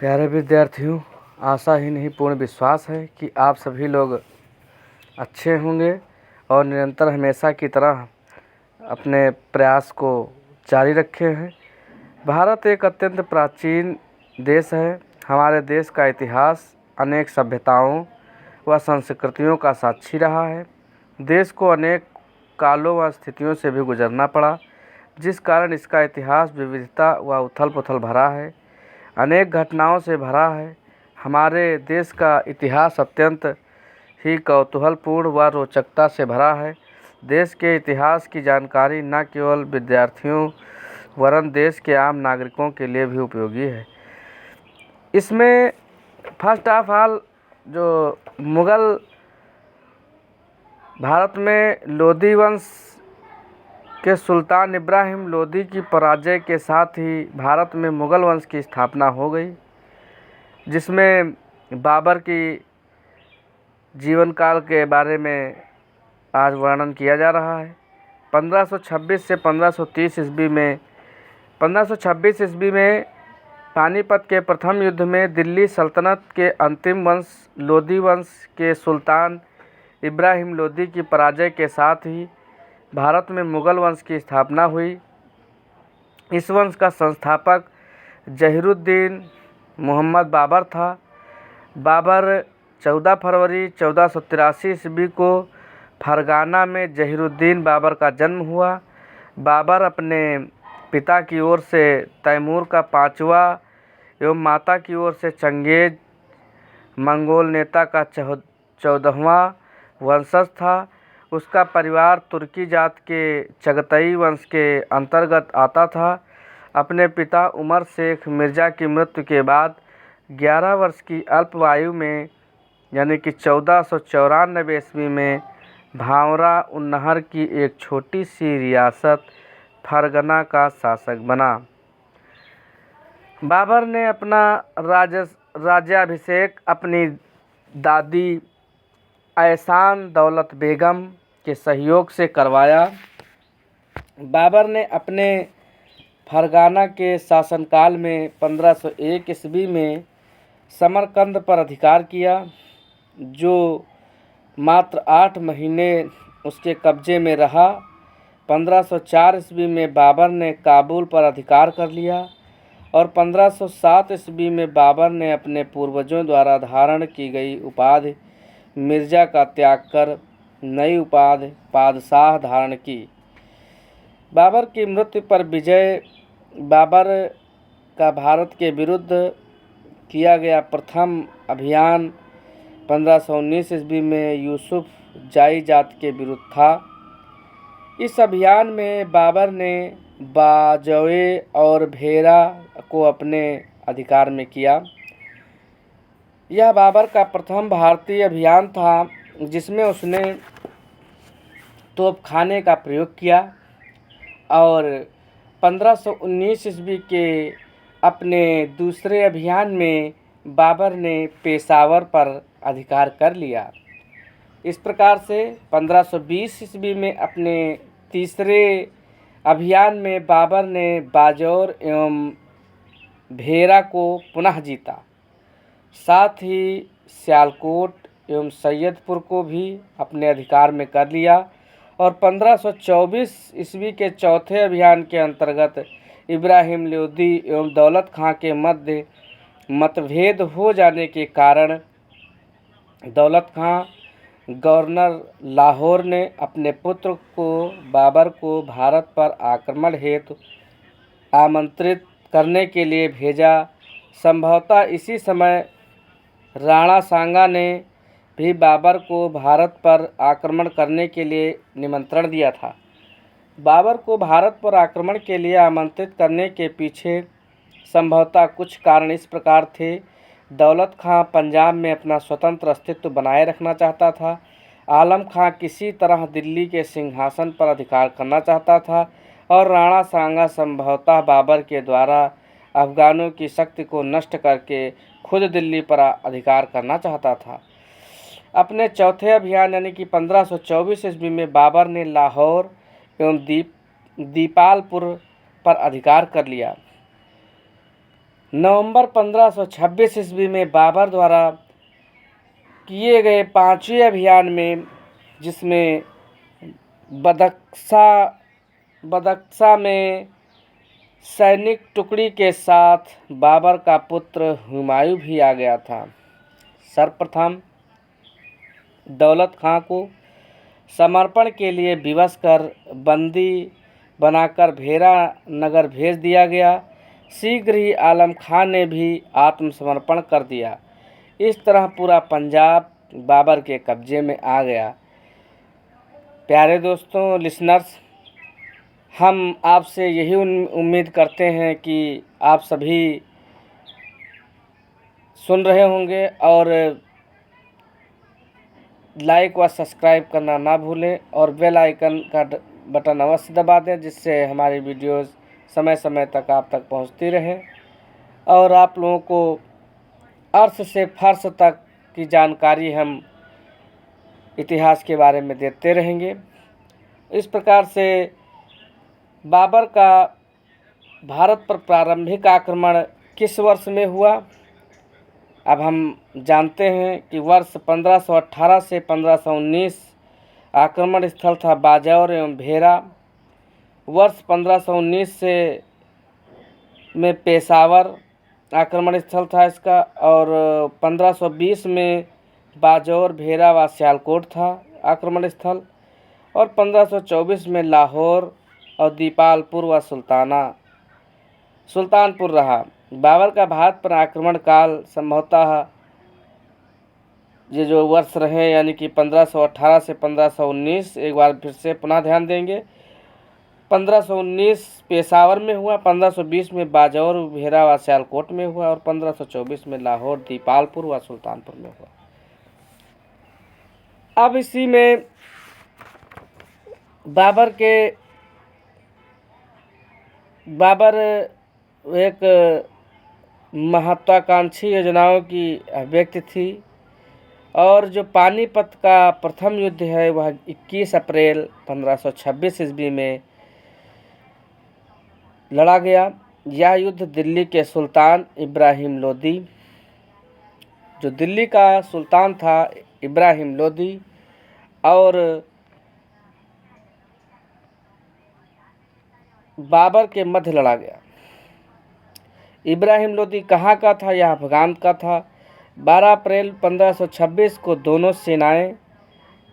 प्यारे विद्यार्थियों, आशा ही नहीं पूर्ण विश्वास है कि आप सभी लोग अच्छे होंगे और निरंतर हमेशा की तरह अपने प्रयास को जारी रखे हैं। भारत एक अत्यंत प्राचीन देश है। हमारे देश का इतिहास अनेक सभ्यताओं व संस्कृतियों का साक्षी रहा है। देश को अनेक कालों व स्थितियों से भी गुजरना पड़ा, जिस कारण इसका इतिहास विविधता व उथल-पुथल भरा है, अनेक घटनाओं से भरा है। हमारे देश का इतिहास अत्यंत ही कौतूहलपूर्ण व रोचकता से भरा है। देश के इतिहास की जानकारी न केवल विद्यार्थियों वरन देश के आम नागरिकों के लिए भी उपयोगी है। इसमें फर्स्ट ऑफ ऑल जो मुग़ल भारत में लोदी वंश के सुल्तान इब्राहिम लोदी की पराजय के साथ ही भारत में मुग़ल वंश की स्थापना हो गई, जिसमें बाबर की जीवन काल के बारे में आज वर्णन किया जा रहा है। 1526 से 1530 ईस्वी में पानीपत के प्रथम युद्ध में दिल्ली सल्तनत के अंतिम वंश लोदी वंश के सुल्तान इब्राहिम लोदी की पराजय के साथ ही भारत में मुग़ल वंश की स्थापना हुई। इस वंश का संस्थापक ज़हीरुद्दीन मोहम्मद बाबर था। बाबर 14 फरवरी 1483 ईस्वी को फरगाना में ज़हीरुद्दीन बाबर का जन्म हुआ। बाबर अपने पिता की ओर से तैमूर का 5वां एवं माता की ओर से चंगेज़ मंगोल नेता का 14वां वंशज था। उसका परिवार तुर्की जात के चगतई वंश के अंतर्गत आता था। अपने पिता उमर शेख मिर्ज़ा की मृत्यु के बाद 11 वर्ष की अल्पायु में यानी कि 1494 ईस्वी में भांवरा उन्नहर की एक छोटी सी रियासत फरगना का शासक बना। बाबर ने अपना राज्याभिषेक अपनी दादी एहसान दौलत बेगम के सहयोग से करवाया। बाबर ने अपने फरगाना के शासनकाल में 1501 ईस्वी में समरकंद पर अधिकार किया, जो मात्र 8 महीने उसके कब्जे में रहा। 1504 ईस्वी में बाबर ने काबुल पर अधिकार कर लिया और 1507 ईस्वी में बाबर ने अपने पूर्वजों द्वारा धारण की गई उपाधि मिर्ज़ा का त्याग कर नई उपाधि बादशाह धारण की। बाबर की मृत्यु पर विजय बाबर का भारत के विरुद्ध किया गया प्रथम अभियान 1519 ईस्वी में यूसुफ जाई जात के विरुद्ध था। इस अभियान में बाबर ने बाजवे और भेरा को अपने अधिकार में किया। यह बाबर का प्रथम भारतीय अभियान था जिसमें उसने तोपखाने का प्रयोग किया और 1519 ईस्वी के अपने दूसरे अभियान में बाबर ने पेशावर पर अधिकार कर लिया। इस प्रकार से 1520 ईस्वी में अपने तीसरे अभियान में बाबर ने बाजौर एवं भेरा को पुनः जीता। साथ ही सियालकोट एवं सैयदपुर को भी अपने अधिकार में कर लिया और 1524 ईस्वी के चौथे अभियान के अंतर्गत इब्राहिम लोदी एवं दौलत खां के मध्य मतभेद हो जाने के कारण दौलत खां गवर्नर लाहौर ने अपने पुत्र को बाबर को भारत पर आक्रमण हेतु आमंत्रित करने के लिए भेजा। संभवतः इसी समय राणा सांगा ने भी बाबर को भारत पर आक्रमण करने के लिए निमंत्रण दिया था। बाबर को भारत पर आक्रमण के लिए आमंत्रित करने के पीछे संभवतः कुछ कारण इस प्रकार थे। दौलत खां पंजाब में अपना स्वतंत्र अस्तित्व बनाए रखना चाहता था। आलम खां किसी तरह दिल्ली के सिंहासन पर अधिकार करना चाहता था और राणा सांगा संभवतः बाबर के द्वारा अफगानों की शक्ति को नष्ट करके खुद दिल्ली पर अधिकार करना चाहता था। अपने चौथे अभियान यानी कि 1524 ईस्वी में बाबर ने लाहौर एवं दीपालपुर पर अधिकार कर लिया। नवंबर 1526 ईस्वी में बाबर द्वारा किए गए 5वें अभियान में, जिसमें बदख्शा में सैनिक टुकड़ी के साथ बाबर का पुत्र हुमायूं भी आ गया था। सर्वप्रथम दौलत खां को समर्पण के लिए विवश कर बंदी बनाकर भेरा नगर भेज दिया गया। शीघ्र ही आलम खां ने भी आत्मसमर्पण कर दिया। इस तरह पूरा पंजाब बाबर के कब्जे में आ गया। प्यारे दोस्तों, लिसनर्स, हम आपसे यही उम्मीद करते हैं कि आप सभी सुन रहे होंगे और लाइक व सब्सक्राइब करना ना भूलें और बेल आइकन का बटन अवश्य दबा दें, जिससे हमारी वीडियोस समय समय तक आप तक पहुंचती रहें और आप लोगों को अर्थ से फर्श तक की जानकारी हम इतिहास के बारे में देते रहेंगे। इस प्रकार से बाबर का भारत पर प्रारंभिक आक्रमण किस वर्ष में हुआ, अब हम जानते हैं कि वर्ष 1518 से 1519 आक्रमण स्थल था बाजौर एवं भेरा। वर्ष 1519 से में पेशावर आक्रमण स्थल था इसका, और 1520 में बाजौर, भेरा व सियालकोट था आक्रमण स्थल, और 1524 में लाहौर और दीपालपुर व सुल्तानपुर रहा। बाबर का भारत पर आक्रमण काल संभवतः ये जो वर्ष रहे, यानी कि 1518 से 1519, एक बार फिर से पुनः ध्यान देंगे। 1519 पेशावर में हुआ, 1520 में बाजौर, भेरा व सियालकोट में हुआ, और 1524 में लाहौर, दीपालपुर व सुल्तानपुर में हुआ। अब इसी में बाबर एक महत्वाकांक्षी योजनाओं की व्यक्ति थी, और जो पानीपत का प्रथम युद्ध है वह 21 अप्रैल 1526 ईस्वी में लड़ा गया। यह युद्ध दिल्ली के सुल्तान इब्राहिम लोदी, जो दिल्ली का सुल्तान था इब्राहिम लोदी, और बाबर के मध्य लड़ा गया। इब्राहिम लोदी कहाँ का था? यह अफगान का था। 12 अप्रैल 1526 को दोनों सेनाएं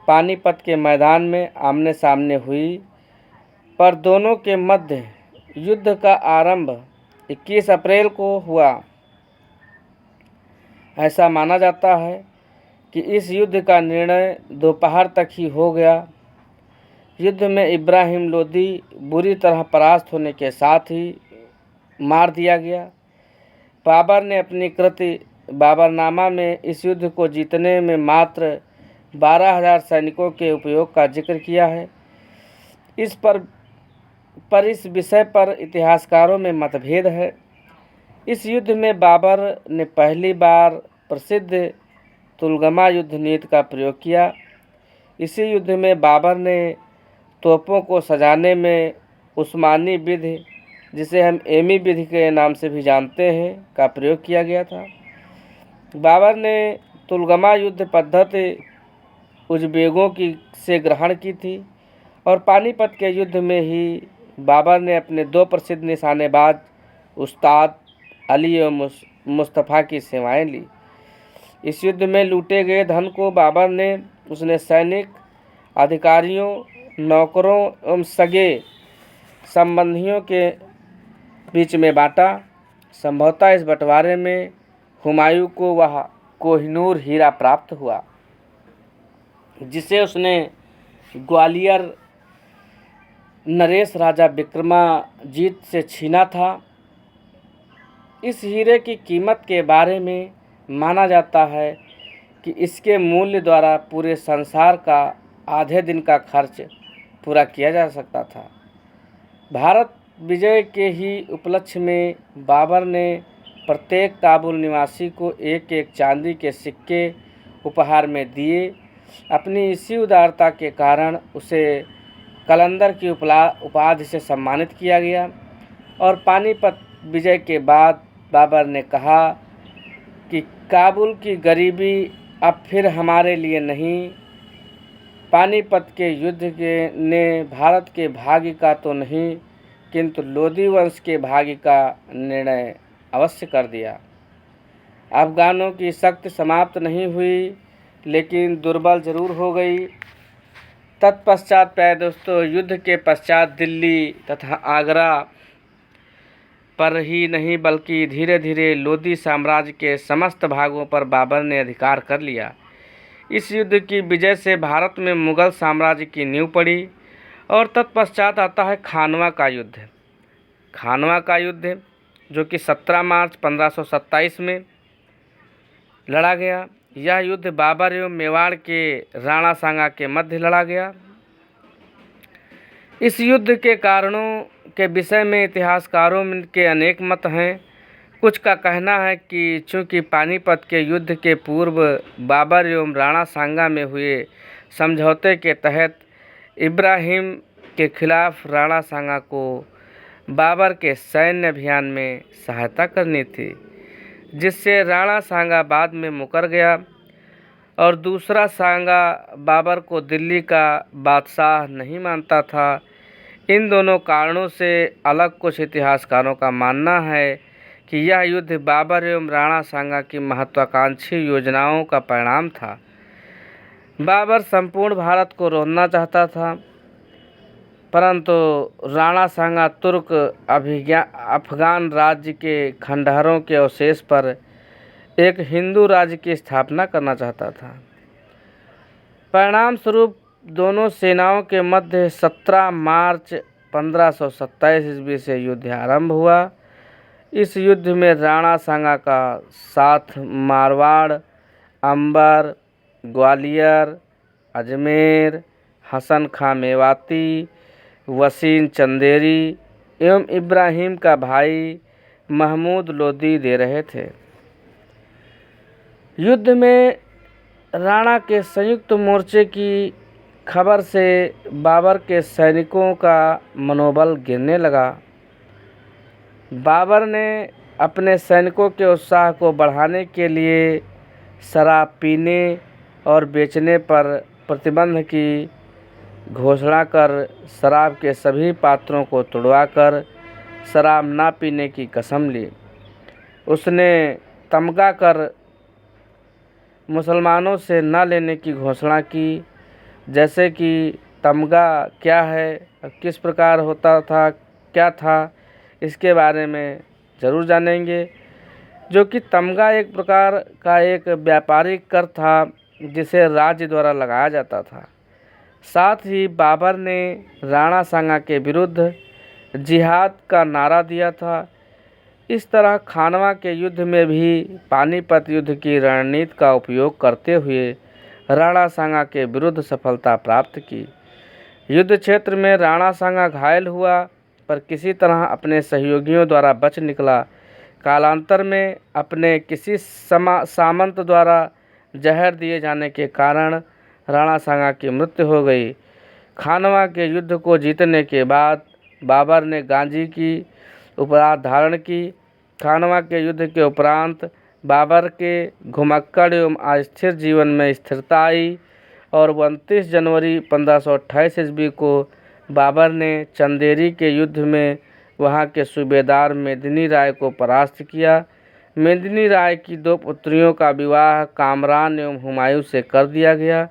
पानीपत के मैदान में आमने सामने हुई, पर दोनों के मध्य युद्ध का आरंभ 21 अप्रैल को हुआ। ऐसा माना जाता है कि इस युद्ध का निर्णय दोपहर तक ही हो गया। युद्ध में इब्राहिम लोदी बुरी तरह परास्त होने के साथ ही मार दिया गया। बाबर ने अपनी कृति बाबरनामा में इस युद्ध को जीतने में मात्र 12,000 सैनिकों के उपयोग का जिक्र किया है। इस विषय पर इतिहासकारों में मतभेद है। इस युद्ध में बाबर ने पहली बार प्रसिद्ध तुलगमा युद्ध नीति का प्रयोग किया। इसी युद्ध में बाबर ने तोपों को सजाने में उस्मानी विधि, जिसे हम एमी विधि के नाम से भी जानते हैं, का प्रयोग किया गया था। बाबर ने तुलगमा युद्ध पद्धति उज़्बेकों से ग्रहण की थी, और पानीपत के युद्ध में ही बाबर ने अपने 2 प्रसिद्ध निशानेबाज उस्ताद अली एवं मुस्तफ़ा की सेवाएं ली। इस युद्ध में लूटे गए धन को बाबर ने उसने सैनिक, अधिकारियों, नौकरों एवं सगे संबंधियों के बीच में बांटा। संभवतः इस बंटवारे में हुमायूं को वह कोहिनूर हीरा प्राप्त हुआ, जिसे उसने ग्वालियर नरेश राजा विक्रमाजीत से छीना था। इस हीरे की कीमत के बारे में माना जाता है कि इसके मूल्य द्वारा पूरे संसार का आधे दिन का खर्च पूरा किया जा सकता था। भारत विजय के ही उपलक्ष्य में बाबर ने प्रत्येक काबुल निवासी को एक चांदी के सिक्के उपहार में दिए। अपनी इसी उदारता के कारण उसे कलंदर की उपाधि से सम्मानित किया गया, और पानीपत विजय के बाद बाबर ने कहा कि काबुल की गरीबी अब फिर हमारे लिए नहीं, पानीपत के युद्ध ने भारत के भाग्य का तो नहीं किंतु लोदी वंश के भाग्य का निर्णय अवश्य कर दिया। अफगानों की शक्ति समाप्त नहीं हुई, लेकिन दुर्बल जरूर हो गई। तत्पश्चात प्यारे दोस्तों, युद्ध के पश्चात दिल्ली तथा आगरा पर ही नहीं बल्कि धीरे धीरे लोदी साम्राज्य के समस्त भागों पर बाबर ने अधिकार कर लिया। इस युद्ध की विजय से भारत में मुगल साम्राज्य की नींव पड़ी। और तत्पश्चात आता है खानवा का युद्ध। खानवा का युद्ध जो कि 17 मार्च 1527 में लड़ा गया। यह युद्ध बाबर एवं मेवाड़ के राणा सांगा के मध्य लड़ा गया। इस युद्ध के कारणों के विषय में इतिहासकारों के अनेक मत हैं। कुछ का कहना है कि चूंकि पानीपत के युद्ध के पूर्व बाबर एवं राणा सांगा में हुए समझौते के तहत इब्राहिम के खिलाफ राणा सांगा को बाबर के सैन्य अभियान में सहायता करनी थी, जिससे राणा सांगा बाद में मुकर गया और दूसरा सांगा बाबर को दिल्ली का बादशाह नहीं मानता था। इन दोनों कारणों से अलग कुछ इतिहासकारों का मानना है कि यह युद्ध बाबर एवं राणा सांगा की महत्वाकांक्षी योजनाओं का परिणाम था। बाबर संपूर्ण भारत को रोकना चाहता था, परंतु राणा सांगा तुर्क अफगान राज्य के खंडहरों के अवशेष पर एक हिंदू राज्य की स्थापना करना चाहता था। परिणाम स्वरूप दोनों सेनाओं के मध्य 17 मार्च 1527 ईस्वी से युद्ध आरंभ हुआ। इस युद्ध में राणा सांगा का साथ मारवाड़, अंबर, ग्वालियर, अजमेर, हसन खां मेवाती, वसीम चंदेरी एवं इब्राहिम का भाई महमूद लोदी दे रहे थे। युद्ध में राणा के संयुक्त मोर्चे की खबर से बाबर के सैनिकों का मनोबल गिरने लगा। बाबर ने अपने सैनिकों के उत्साह को बढ़ाने के लिए शराब पीने और बेचने पर प्रतिबंध की घोषणा कर शराब के सभी पात्रों को तुड़वाकर शराब ना पीने की कसम ली। उसने तमगा कर मुसलमानों से न लेने की घोषणा की। जैसे कि तमगा क्या है, किस प्रकार होता था, क्या था, इसके बारे में ज़रूर जानेंगे। जो कि तमगा एक प्रकार का एक व्यापारिक कर था जिसे राज्य द्वारा लगाया जाता था। साथ ही बाबर ने राणा सांगा के विरुद्ध जिहाद का नारा दिया था। इस तरह खानवा के युद्ध में भी पानीपत युद्ध की रणनीति का उपयोग करते हुए राणा सांगा के विरुद्ध सफलता प्राप्त की। युद्ध क्षेत्र में राणा सांगा घायल हुआ, पर किसी तरह अपने सहयोगियों द्वारा बच निकला। कालांतर में अपने किसी सामंत द्वारा जहर दिए जाने के कारण राणा सांगा की मृत्यु हो गई। खानवा के युद्ध को जीतने के बाद बाबर ने गांजी की उपराध धारण की। खानवा के युद्ध के उपरांत बाबर के घुमक्कड़ एवं अस्थिर जीवन में स्थिरता आई और 29 जनवरी 1528 ईस्वी को बाबर ने चंदेरी के युद्ध में वहां के सूबेदार मेदिनी राय को परास्त किया। मेदिनी राय की 2 पुत्रियों का विवाह कामरान एवं हुमायूं से कर दिया गया।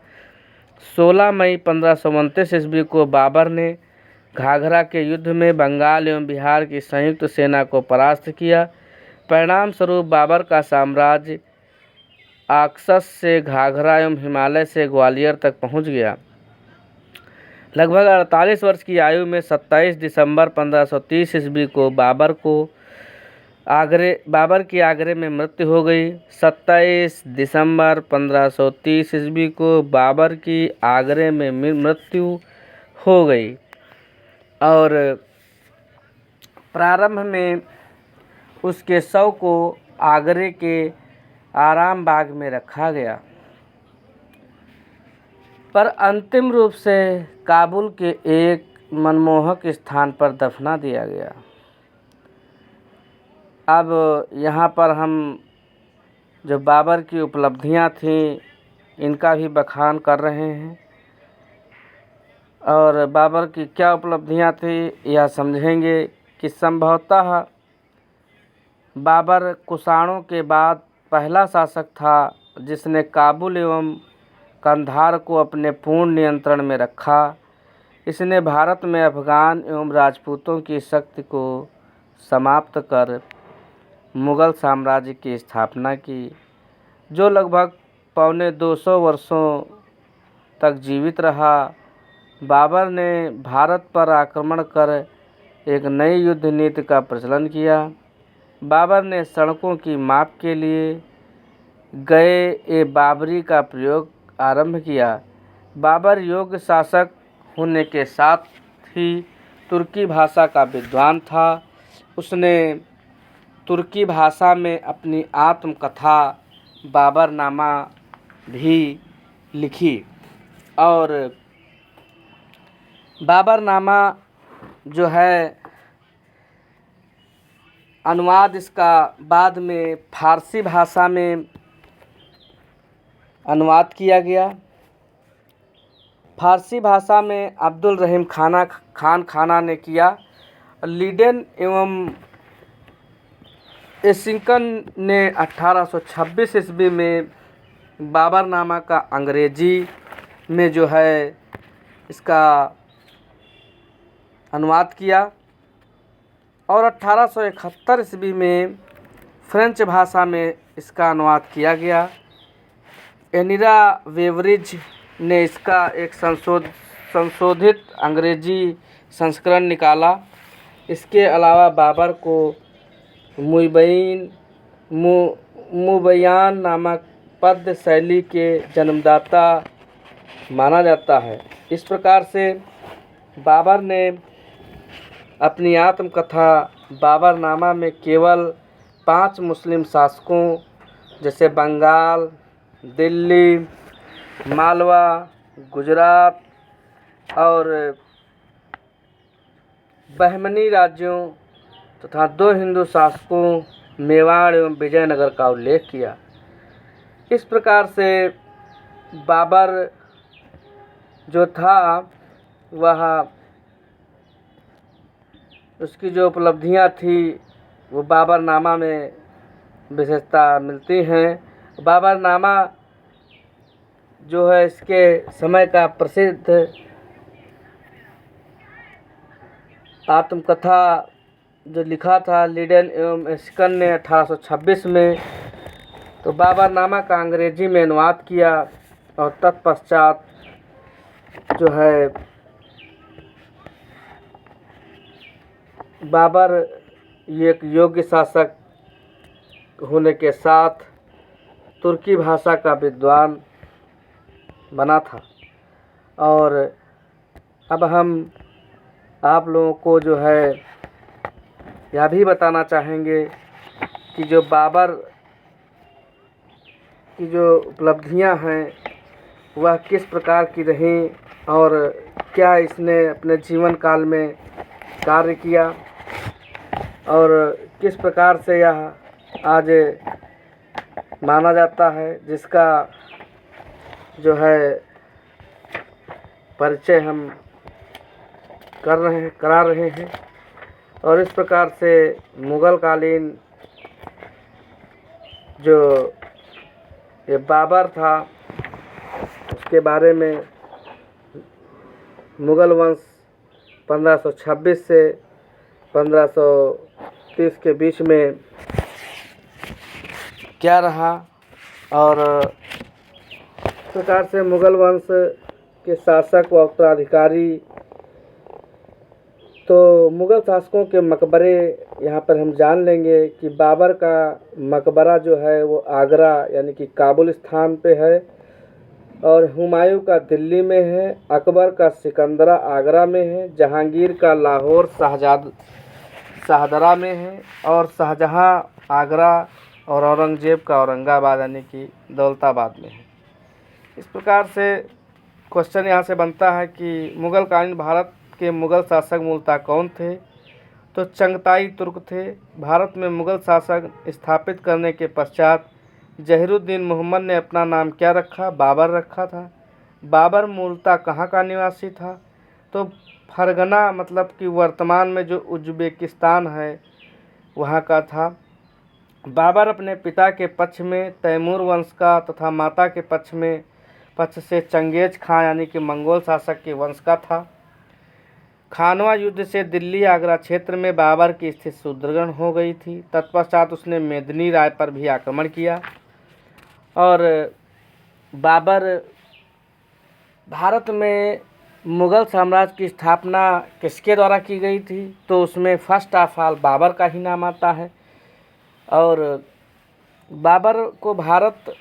16 मई 1529 ईस्वी को बाबर ने घाघरा के युद्ध में बंगाल एवं बिहार की संयुक्त सेना को परास्त किया। परिणाम स्वरूप बाबर का साम्राज्य आक्सस से घाघरा एवं हिमालय से ग्वालियर तक पहुंच गया। लगभग 48 वर्ष की आयु में 27 दिसंबर 1530 ईस्वी को बाबर की आगरे में मृत्यु हो गई। 27 दिसंबर 1530 ईस्वी को बाबर की आगरे में मृत्यु हो गई और प्रारंभ में उसके शव को आगरे के आराम बाग में रखा गया, पर अंतिम रूप से काबुल के एक मनमोहक स्थान पर दफना दिया गया। अब यहाँ पर हम जो बाबर की उपलब्धियाँ थीं इनका भी बखान कर रहे हैं। और बाबर की क्या उपलब्धियाँ थी यह समझेंगे कि संभवतः बाबर कुषाणों के बाद पहला शासक था जिसने काबुल एवं कंधार को अपने पूर्ण नियंत्रण में रखा। इसने भारत में अफ़गान एवं राजपूतों की शक्ति को समाप्त कर मुग़ल साम्राज्य की स्थापना की, जो लगभग पौने 200 वर्षों तक जीवित रहा। बाबर ने भारत पर आक्रमण कर एक नई युद्ध नीति का प्रचलन किया। बाबर ने सड़कों की माप के लिए गए बाबरी का प्रयोग आरंभ किया। बाबर योग्य शासक होने के साथ ही तुर्की भाषा का विद्वान था। उसने तुर्की भाषा में अपनी आत्मकथा बाबरनामा भी लिखी और बाबरनामा जो है अनुवाद इसका बाद में फारसी भाषा में अनुवाद किया गया। फारसी भाषा में अब्दुल रहीम खाना ने किया। लीडेन एवं एशिंकन ने 1826 ईस्वी में बाबरनामा का अंग्रेजी में जो है इसका अनुवाद किया और 1871 ईस्वी में फ्रेंच भाषा में इसका अनुवाद किया गया। एनिरा वेवरिज ने इसका एक संशोधित अंग्रेजी संस्करण निकाला। इसके अलावा बाबर को मुबैयान नामक पद्य शैली के जन्मदाता माना जाता है। इस प्रकार से बाबर ने अपनी आत्मकथा बाबरनामा में केवल 5 मुस्लिम शासकों जैसे बंगाल, दिल्ली, मालवा, गुजरात और बहमनी राज्यों तथा 2 हिंदू शासकों मेवाड़ एवं विजयनगर का उल्लेख किया। इस प्रकार से बाबर जो था वह उसकी जो उपलब्धियां थी वो बाबरनामा में विशेषता मिलती हैं। बाबरनामा जो है इसके समय का प्रसिद्ध आत्मकथा जो लिखा था लीडेन एवं एशिंकन ने 1826 में, तो बाबरनामा का अंग्रेजी में अनुवाद किया और तत्पश्चात जो है बाबर एक योग्य शासक होने के साथ तुर्की भाषा का विद्वान बना था। और अब हम आप लोगों को जो है यह भी बताना चाहेंगे कि जो बाबर की जो उपलब्धियां हैं वह किस प्रकार की रहीं और क्या इसने अपने जीवन काल में कार्य किया और किस प्रकार से यह आज माना जाता है, जिसका जो है परिचय हम करा रहे हैं। और इस प्रकार से मुग़ल कालीन जो ये बाबर था उसके बारे में मुग़ल वंश 1526 से 1530 के बीच में क्या रहा और इस प्रकार से मुग़ल वंश के शासक व उत्तराधिकारी। तो मुग़ल शासकों के मकबरे यहाँ पर हम जान लेंगे कि बाबर का मकबरा जो है वो आगरा यानी कि काबुल स्थान पे है और हुमायूं का दिल्ली में है, अकबर का सिकंदरा आगरा में है, जहांगीर का लाहौर शाहदरा में है और शाहजहां आगरा और औरंगजेब का औरंगाबाद यानी कि दौलताबाद में है। इस प्रकार से क्वेश्चन यहाँ से बनता है कि मुग़ल कालीन भारत के मुग़ल शासक मूलतः कौन थे। तो चंगताई तुर्क थे। भारत में मुग़ल शासक स्थापित करने के पश्चात ज़हीरुद्दीन मुहम्मद ने अपना नाम क्या रखा? बाबर रखा था। बाबर मूलतः कहाँ का निवासी था? तो फरगना मतलब कि वर्तमान में जो उज्बेकिस्तान है वहाँ का था। बाबर अपने पिता के पक्ष में तैमूर वंश का तथा माता के पक्ष से चंगेज खां यानी कि मंगोल शासक के वंश का था। खानवा युद्ध से दिल्ली आगरा क्षेत्र में बाबर की स्थिति सुदृढ़ हो गई थी। तत्पश्चात उसने मेदिनी राय पर भी आक्रमण किया और बाबर भारत में मुग़ल साम्राज्य की स्थापना किसके द्वारा की गई थी? तो उसमें फर्स्ट ऑफ ऑल बाबर का ही नाम आता है। और बाबर को भारत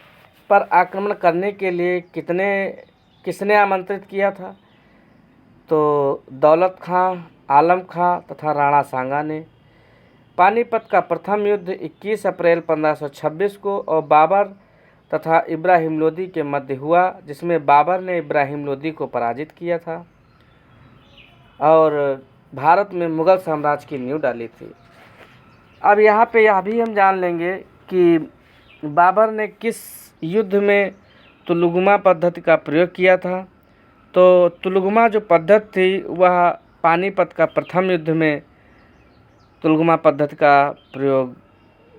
पर आक्रमण करने के लिए किसने आमंत्रित किया था? तो दौलत खां, आलम खां तथा राणा सांगा ने। पानीपत का प्रथम युद्ध 21 अप्रैल 1526 को और बाबर तथा इब्राहिम लोदी के मध्य हुआ, जिसमें बाबर ने इब्राहिम लोदी को पराजित किया था और भारत में मुग़ल साम्राज्य की नींव डाली थी। अब यहाँ पे यह भी हम जान लेंगे कि बाबर ने किस युद्ध में तुलुगमा पद्धति का प्रयोग किया था। तो तुलुगमा जो पद्धति थी वह पानीपत का प्रथम युद्ध में तुलुगमा पद्धति का प्रयोग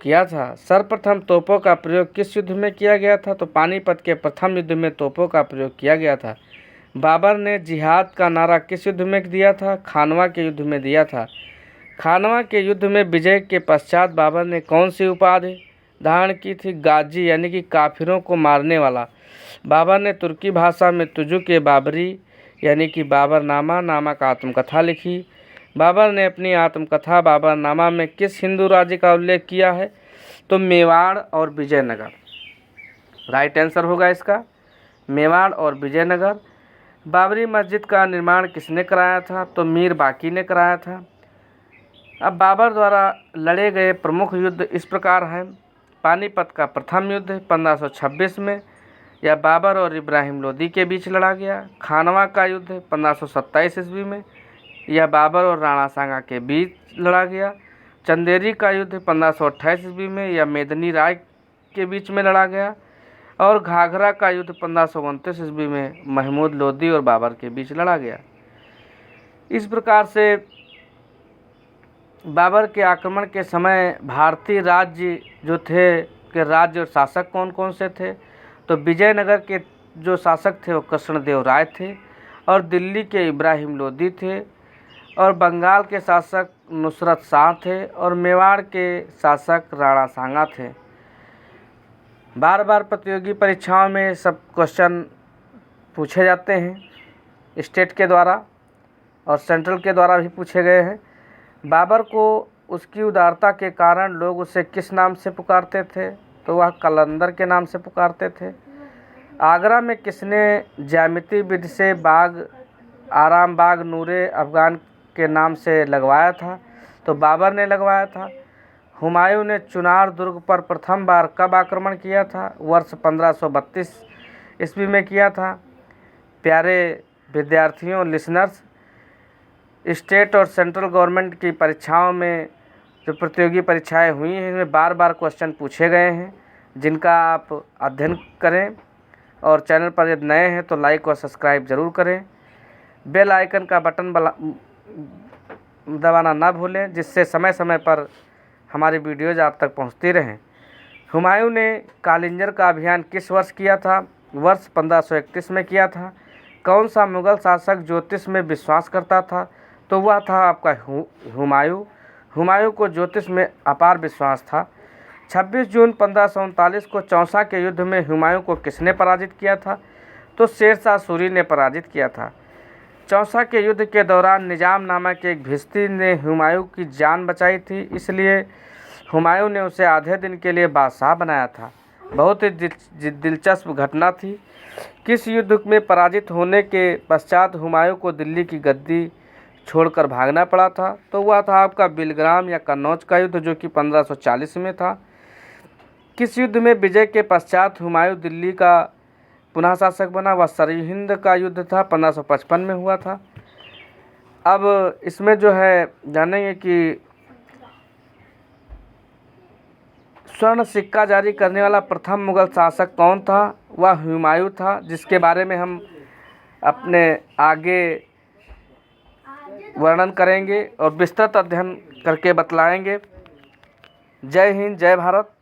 किया था। सर्वप्रथम तोपों का प्रयोग किस युद्ध में किया गया था? तो पानीपत के प्रथम युद्ध में तोपों का प्रयोग किया गया था। बाबर ने जिहाद का नारा किस युद्ध में दिया था? खानवा के युद्ध में दिया था। खानवा के युद्ध में विजय के पश्चात बाबर ने कौन सी उपाधि धारण की थी? गाजी यानी कि काफिरों को मारने वाला। बाबर ने तुर्की भाषा में तुजुक बाबरी यानी कि बाबरनामा नामक आत्मकथा लिखी। बाबर ने अपनी आत्मकथा बाबरनामा में किस हिंदू राज्य का उल्लेख किया है? तो मेवाड़ और विजयनगर। राइट आंसर होगा इसका मेवाड़ और विजयनगर। बाबरी मस्जिद का निर्माण किसने कराया था? तो मीर बाकी ने कराया था। अब बाबर द्वारा लड़े गए प्रमुख युद्ध इस प्रकार हैं। पानीपत का प्रथम युद्ध 1526 में यह बाबर और इब्राहिम लोदी के बीच लड़ा गया। खानवा का युद्ध 1527 ईस्वी में यह बाबर और राणा सांगा के बीच लड़ा गया। चंदेरी का युद्ध 1528 ईस्वी में यह मेदिनी राय के बीच में लड़ा गया। और घाघरा का युद्ध 1529 ईस्वी में महमूद लोदी और बाबर के बीच लड़ा गया। इस प्रकार से बाबर के आक्रमण के समय भारतीय राज्य जो थे के राज्य और शासक कौन कौन से थे? तो विजयनगर के जो शासक थे वो कृष्णदेव राय थे और दिल्ली के इब्राहिम लोदी थे और बंगाल के शासक नुसरत शाह थे और मेवाड़ के शासक राणा सांगा थे। बार बार प्रतियोगी परीक्षाओं में सब क्वेश्चन पूछे जाते हैं, स्टेट के द्वारा और सेंट्रल के द्वारा भी पूछे गए हैं। बाबर को उसकी उदारता के कारण लोग उसे किस नाम से पुकारते थे? तो वह कलंदर के नाम से पुकारते थे। आगरा में किसने ज्यामिति विधि से बाग आराम बाग नूरे अफगान के नाम से लगवाया था? तो बाबर ने लगवाया था। हुमायूं ने चुनार दुर्ग पर प्रथम बार कब आक्रमण किया था? वर्ष 1532 ईस्वी में किया था। प्यारे विद्यार्थियों लिसनर्स, स्टेट और सेंट्रल गवर्नमेंट की परीक्षाओं में जो प्रतियोगी परीक्षाएं हुई हैं इनमें बार बार क्वेश्चन पूछे गए हैं, जिनका आप अध्ययन करें और चैनल पर यदि नए हैं तो लाइक और सब्सक्राइब ज़रूर करें। बेल आइकन का बटन दबाना ना भूलें, जिससे समय समय पर हमारी वीडियोज़ आप तक पहुंचती रहें। हुमायूं ने कालिंजर का अभियान किस वर्ष किया था? वर्ष 1531 में किया था। कौन सा मुग़ल शासक ज्योतिष में विश्वास करता था? तो वह था आपका हुमायूं। हुमायूं को ज्योतिष में अपार विश्वास था। 26 जून 1539 को चौसा के युद्ध में हुमायूं को किसने पराजित किया था? तो शेरशाह सूरी ने पराजित किया था। चौसा के युद्ध के दौरान निजाम नामक एक भिश्ती ने हुमायूं की जान बचाई थी, इसलिए हुमायूं ने उसे आधे दिन के लिए बादशाह बनाया था। बहुत ही दिलचस्प घटना थी। किस युद्ध में पराजित होने के पश्चात हुमायूं को दिल्ली की गद्दी छोड़कर भागना पड़ा था? तो वह था आपका बिलग्राम या कन्नौज का युद्ध, जो कि 1540 में था। किस युद्ध में विजय के पश्चात हुमायूं दिल्ली का पुनः शासक बना? वह सरहिंद का युद्ध था, 1555 में हुआ था। अब इसमें जो है जानेंगे कि स्वर्ण सिक्का जारी करने वाला प्रथम मुगल शासक कौन था। वह हुमायूं था, जिसके बारे में हम अपने आगे वर्णन करेंगे और विस्तृत अध्ययन करके बतलाएंगे। जय हिंद, जय भारत।